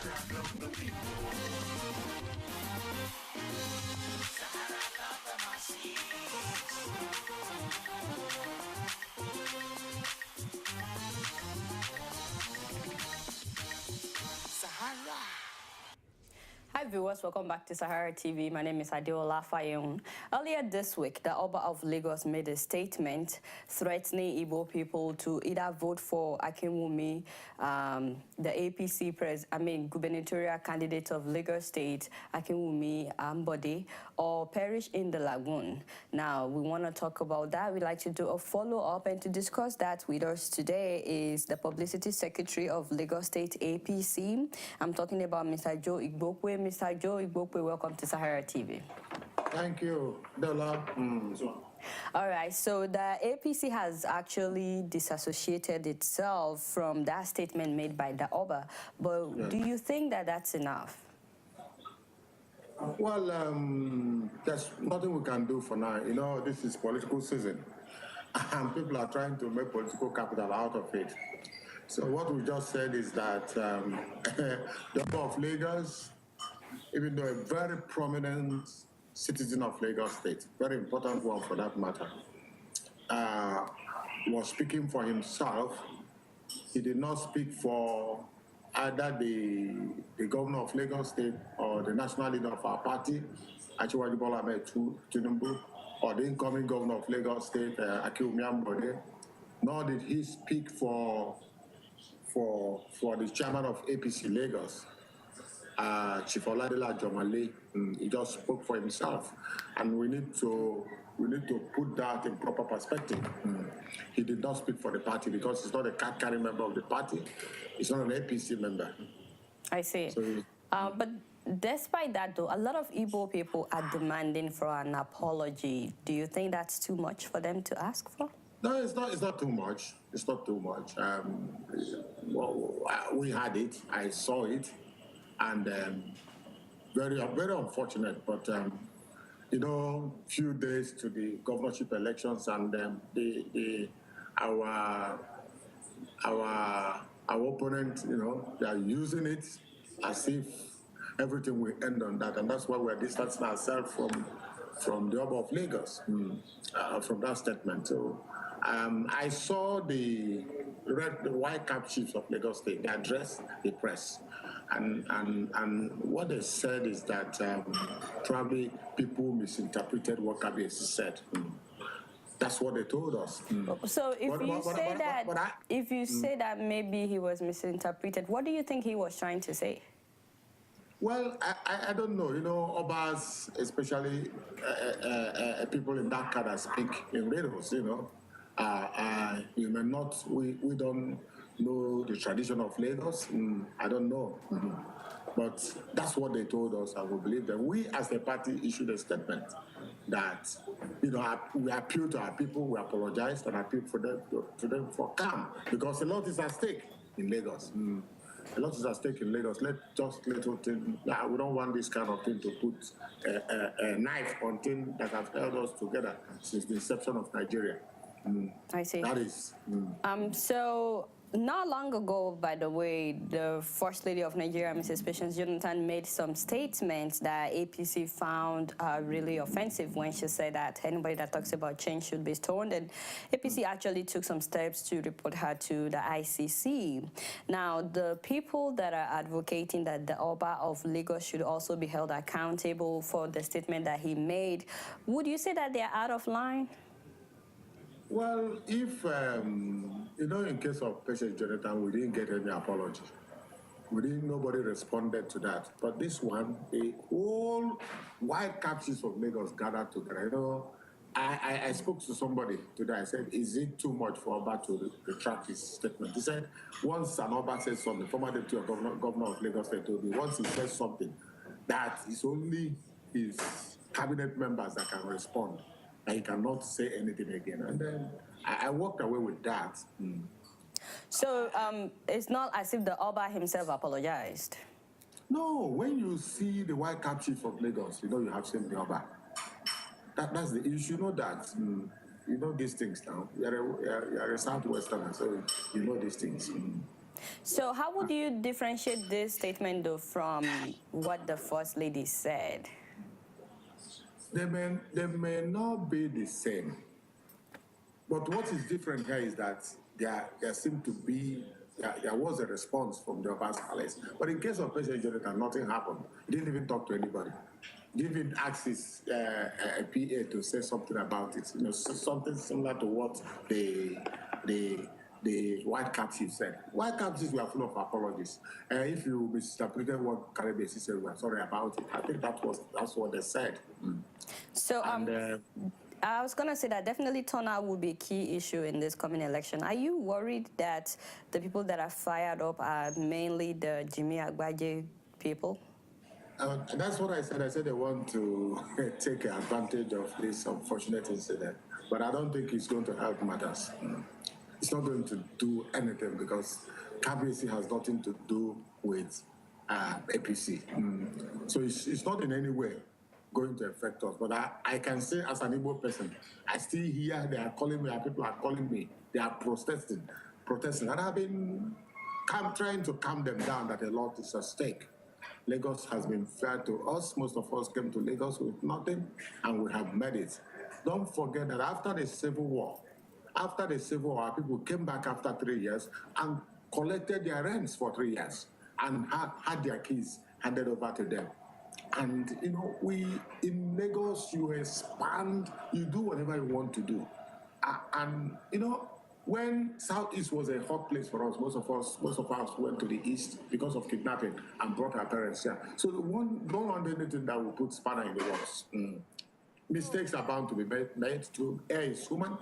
Hi viewers, welcome back to Sahara TV. My name is Adeola Fayeun. Earlier this week, the Oba of Lagos made a statement threatening Igbo people to either vote for Akinwumi, the APC gubernatorial candidate of Lagos State, Akinwumi Ambode, or perish in the lagoon. Now, we want to talk about that. We'd like to do a follow-up, and to discuss that with us today is the Publicity Secretary of Lagos State APC. I'm talking about Mr. Joe Igbokwe. Mr. Joe Igbokwe, welcome to Sahara TV. Thank you, Dola. All right, so the APC has actually disassociated itself from that statement made by the Oba, but yes. Do you think that that's enough? Well, there's nothing we can do for now. You know, this is political season, and people are trying to make political capital out of it. So what we just said is that the Oba of Lagos, even though a very prominent citizen of Lagos State, very important one for that matter, was speaking for himself. He did not speak for either the governor of Lagos State or the national leader of our party, Achiwaju Bola Ahmed Tinubu, or the incoming governor of Lagos State, Akinwumi Ambode, nor did he speak for the chairman of APC Lagos, Chief Oladele Ajomale. He just spoke for himself, and we need to put that in proper perspective. He did not speak for the party because he's not a card-carrying member of the party. He's not an APC member. I see. So, but despite that, though, a lot of Igbo people are demanding for an apology. Do you think that's too much for them to ask for? No, it's not too much. It's not too much. Well, we had it. I saw it. And very unfortunate, but you know, few days to the governorship elections, and our opponent, you know, they are using it as if everything will end on that, and that's why we're distancing ourselves from the Oba of Lagos, from that statement. So I saw the white cap chiefs of Lagos State. They addressed the press. And what they said is that probably people misinterpreted what Kabiyesi said. That's what they told us. So if you say that maybe he was misinterpreted, what do you think he was trying to say? Well, I don't know. You know, Obas, especially people in that kind of speak in riddles, you know. You may not, we don't know the tradition of Lagos. I don't know. But that's what they told us, and we believe that we as a party issued a statement that, you know, we appeal to our people, we apologize, and appeal for them for calm, because a lot is at stake in Lagos. A lot is at stake in Lagos. Little thing. We don't want this kind of thing to put a knife on things that have held us together since the inception of Nigeria. I see. That is. So not long ago, by the way, the First Lady of Nigeria, Mrs. Patience Jonathan, made some statements that APC found really offensive when she said that anybody that talks about change should be stoned. And APC actually took some steps to report her to the ICC. Now, the people that are advocating that the Oba of Lagos should also be held accountable for the statement that he made, would you say that they're out of line? Well, if, you know, in case of Patience Jonathan, we didn't get any apology. Nobody responded to that. But this one, the whole white capsules of Lagos gathered together. You know, I spoke to somebody today. I said, is it too much for Oba to retract his statement? He said, once an Oba says something, former deputy governor of Lagos State told me, once he says something, that it's only his cabinet members that can respond. He cannot say anything again. And then I walked away with that. So it's not as if the Oba himself apologized? No, when you see the white cap chief of Lagos, you know you have seen the Oba. That's the issue. You know that. You know these things now. You're a Southwesterner, so you know these things. So how would you differentiate this statement, though, from what the First Lady said? They may not be the same. But what is different here is that there seemed to be, there was a response from the Oba's palace. But in case of President Jonathan, nothing happened. He didn't even talk to anybody. He didn't even ask his PA to say something about it. You know, something similar to what the white captives said. White captives were full of apologies. If you misinterpreted what Karibesi said, we're sorry about it. I think that's what they said. So I was going to say that definitely turnout will be a key issue in this coming election. Are you worried that the people that are fired up are mainly the Jimmy Agbaje people? That's what I said. I said they want to take advantage of this unfortunate incident, but I don't think it's going to help matters. It's not going to do anything because KBC has nothing to do with APC. So it's not in any way going to affect us. But I can say as an Igbo person, I still hear they are calling me, people are calling me, they are protesting. And I've been trying to calm them down that a lot is at stake. Lagos has been fair to us. Most of us came to Lagos with nothing, and we have made it. Don't forget that after the Civil War, our people came back after 3 years and collected their rents for 3 years and had their keys handed over to them. And, you know, in Lagos, you expand, you do whatever you want to do. And, you know, when Southeast was a hot place for us, most of us went to the East because of kidnapping and brought our parents here. So don't want anything that will put spanner in the works. Mistakes are bound to be made. To err is human,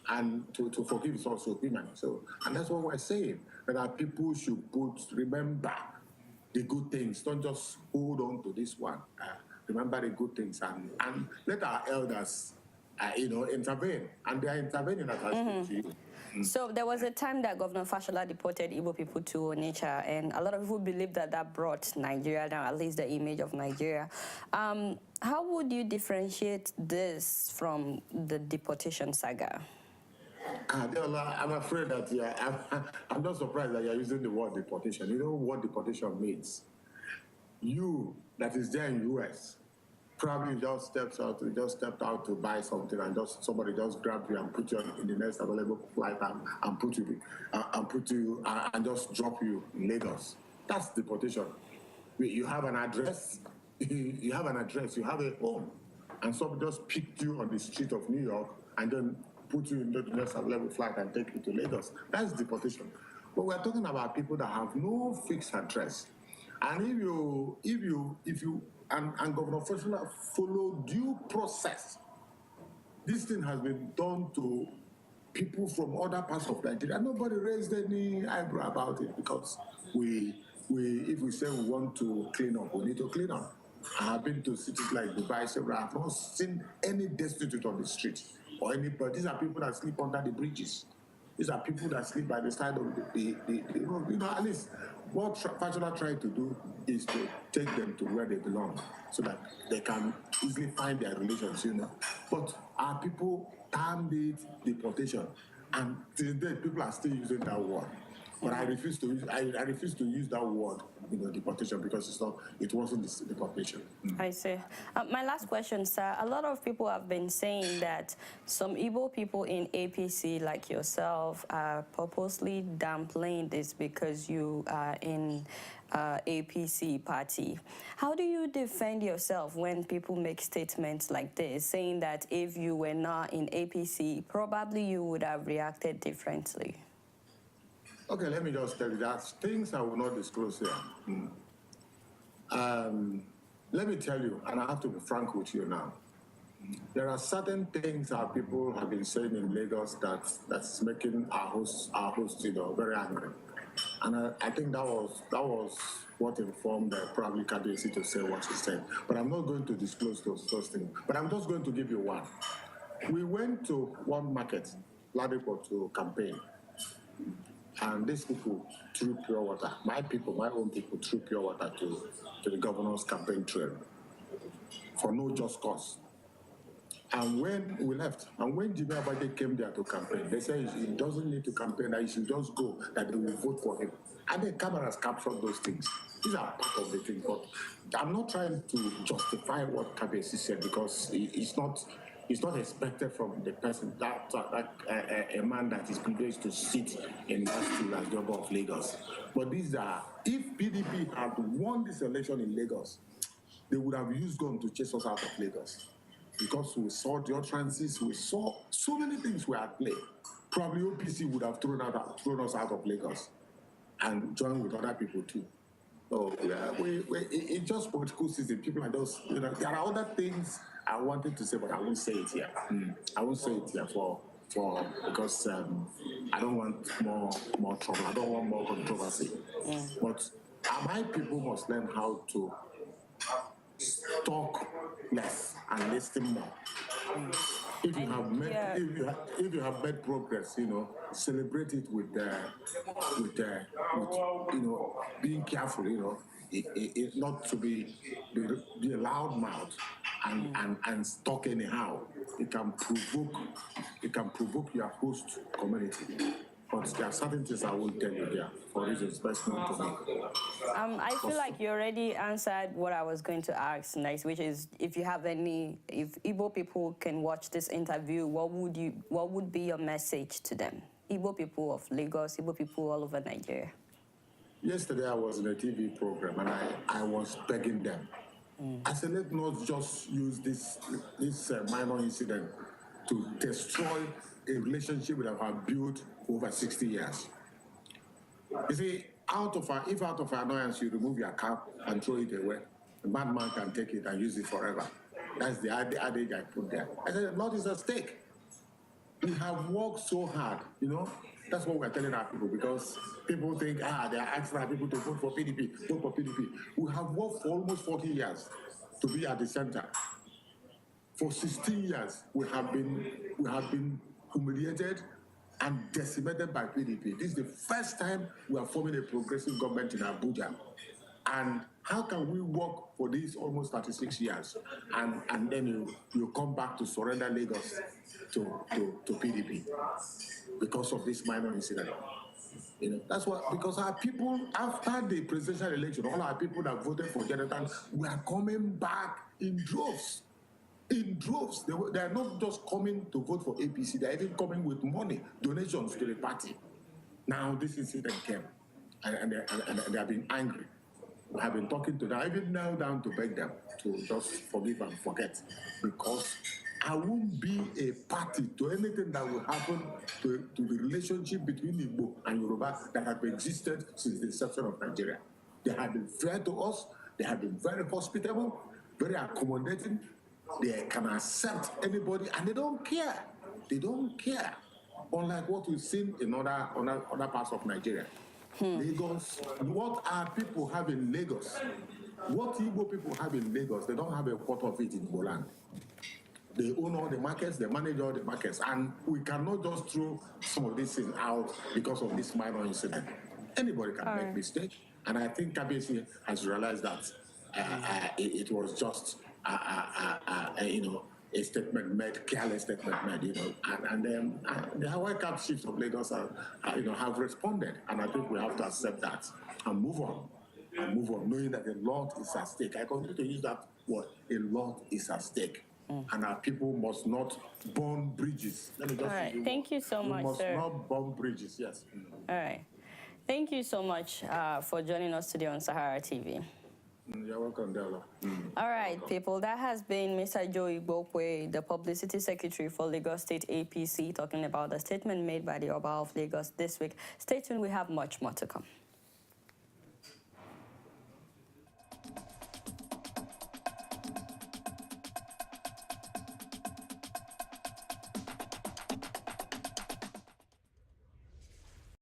and to forgive is also human. So, and that's what we're saying, that our people should remember the good things. Don't just hold on to this one. Remember the good things and let our elders, intervene. And they are intervening as I speak to you. So there was a time that Governor Fashola deported Igbo people to Onitsha, and a lot of people believe that brought Nigeria down, at least the image of Nigeria. How would you differentiate this from the deportation saga? Adeola, I'm afraid that I'm not surprised that you're using the word deportation. You know what deportation means? You that is there in US probably just stepped out to buy something, and somebody just grabbed you and put you in the next available flight and just drop you in Lagos. That's deportation. You have an address, you have a home, and somebody just picked you on the street of New York and then put you in the next available flight and take you to Lagos. That's deportation. But we're talking about people that have no fixed address. And if you and Governor Fashola follow due process, this thing has been done to people from other parts of Nigeria. Nobody raised any eyebrow about it because if we say we want to clean up, we need to clean up. I have been to cities like Dubai several. I have not seen any destitute on the street or anybody. These are people that sleep under the bridges. These are people that sleep by the side of the road. You know, at least what Fashola tried to do is to take them to where they belong so that they can easily find their relations, you know. But our people termed it deportation. And till date, people are still using that word. But I refuse to use that word, deportation, because it wasn't deportation. I see. My last question, sir. A lot of people have been saying that some Igbo people in APC, like yourself, are purposely downplaying this because you are in APC party. How do you defend yourself when people make statements like this, saying that if you were not in APC, probably you would have reacted differently? Okay, let me just tell you that things I will not disclose here. Let me tell you, and I have to be frank with you now. There are certain things our people have been saying in Lagos that's making our host, very angry. And I think that was what informed probably KBC to say what he said. But I'm not going to disclose those things. But I'm just going to give you one. We went to one market, Ladipo, to campaign. And these people threw pure water. My own people threw pure water to the governor's campaign trail for no just cause. And when we left, and when Jimmy Abade came there to campaign, they said he doesn't need to campaign, that he should just go, that they will vote for him. And the cameras captured those things. These are part of the thing, but I'm not trying to justify what Kabesi said, because it's not expected from the person that a man that is privileged to sit in that stool as the Oba of Lagos. But these are, if PDP had won this election in Lagos, they would have used gun to chase us out of Lagos, because we saw the utterances, we saw so many things were at play. Probably OPC would have thrown us out of Lagos and joined with other people too. So yeah, it's just political season. People are just, there are other things I wanted to say, but I won't say it here. I won't say it here because I don't want more trouble. I don't want more controversy. But my people must learn how to talk less and listen more. If you have made if you have made progress, celebrate it with being careful, it not to be a loud mouth and talk anyhow. It can provoke your host community. But there are certain things I won't tell you here for reasons best known to me. I feel like you already answered what I was going to ask next, which is if Igbo people can watch this interview, what would be your message to them? Igbo people of Lagos, Igbo people all over Nigeria. Yesterday I was in a TV program and I was begging them. I said, let's not just use this minor incident to destroy a relationship that have built over 60 years. You see, if out of annoyance you remove your cap and throw it away, the bad man can take it and use it forever. That's the adage I put there. I said, a lot is at stake. We have worked so hard, That's what we're telling our people, because people think, they are asking our people to vote for PDP, vote for PDP. We have worked for almost 40 years to be at the center. For 16 years, we have been humiliated and decimated by PDP. This is the first time we are forming a progressive government in Abuja. And how can we work for these almost 36 years and then you come back to surrender Lagos to PDP because of this minor incident? That's what, because our people, after the presidential election, all our people that voted for Jonathan were coming back in droves. In droves. They are not just coming to vote for APC, they are even coming with money, donations to the party. Now this incident came, and they have been angry. We have been talking to them, I even knelt down to beg them to just forgive and forget, because I won't be a party to anything that will happen to the relationship between Igbo and Yoruba that have existed since the inception of Nigeria. They have been fair to us, they have been very hospitable, very accommodating. They can accept anybody, and they don't care. They don't care. Unlike what we've seen in other parts of Nigeria. Lagos, what our people have in Lagos, what Igbo people have in Lagos, they don't have a quarter of it in Igbo land. They own all the markets, they manage all the markets, and we cannot just throw some of these things out because of this minor incident. Anybody can make mistakes, and I think Kabesi has realized that it was just a statement made, careless statement made, and then the Hawaii Cap chiefs of Lagos have responded, and I think we have to accept that and move on, knowing that a lot is at stake. I continue to use that word, a lot is at stake. And our people must not burn bridges. Let me just all right, thank you so much, must sir. not burn bridges, yes. All right. Thank you so much for joining us today on Sahara TV. You're welcome, Della. All right, people, that has been Mr. Joe Igbokwe, the Publicity Secretary for Lagos State APC, talking about the statement made by the Oba of Lagos this week. Stay tuned, we have much more to come.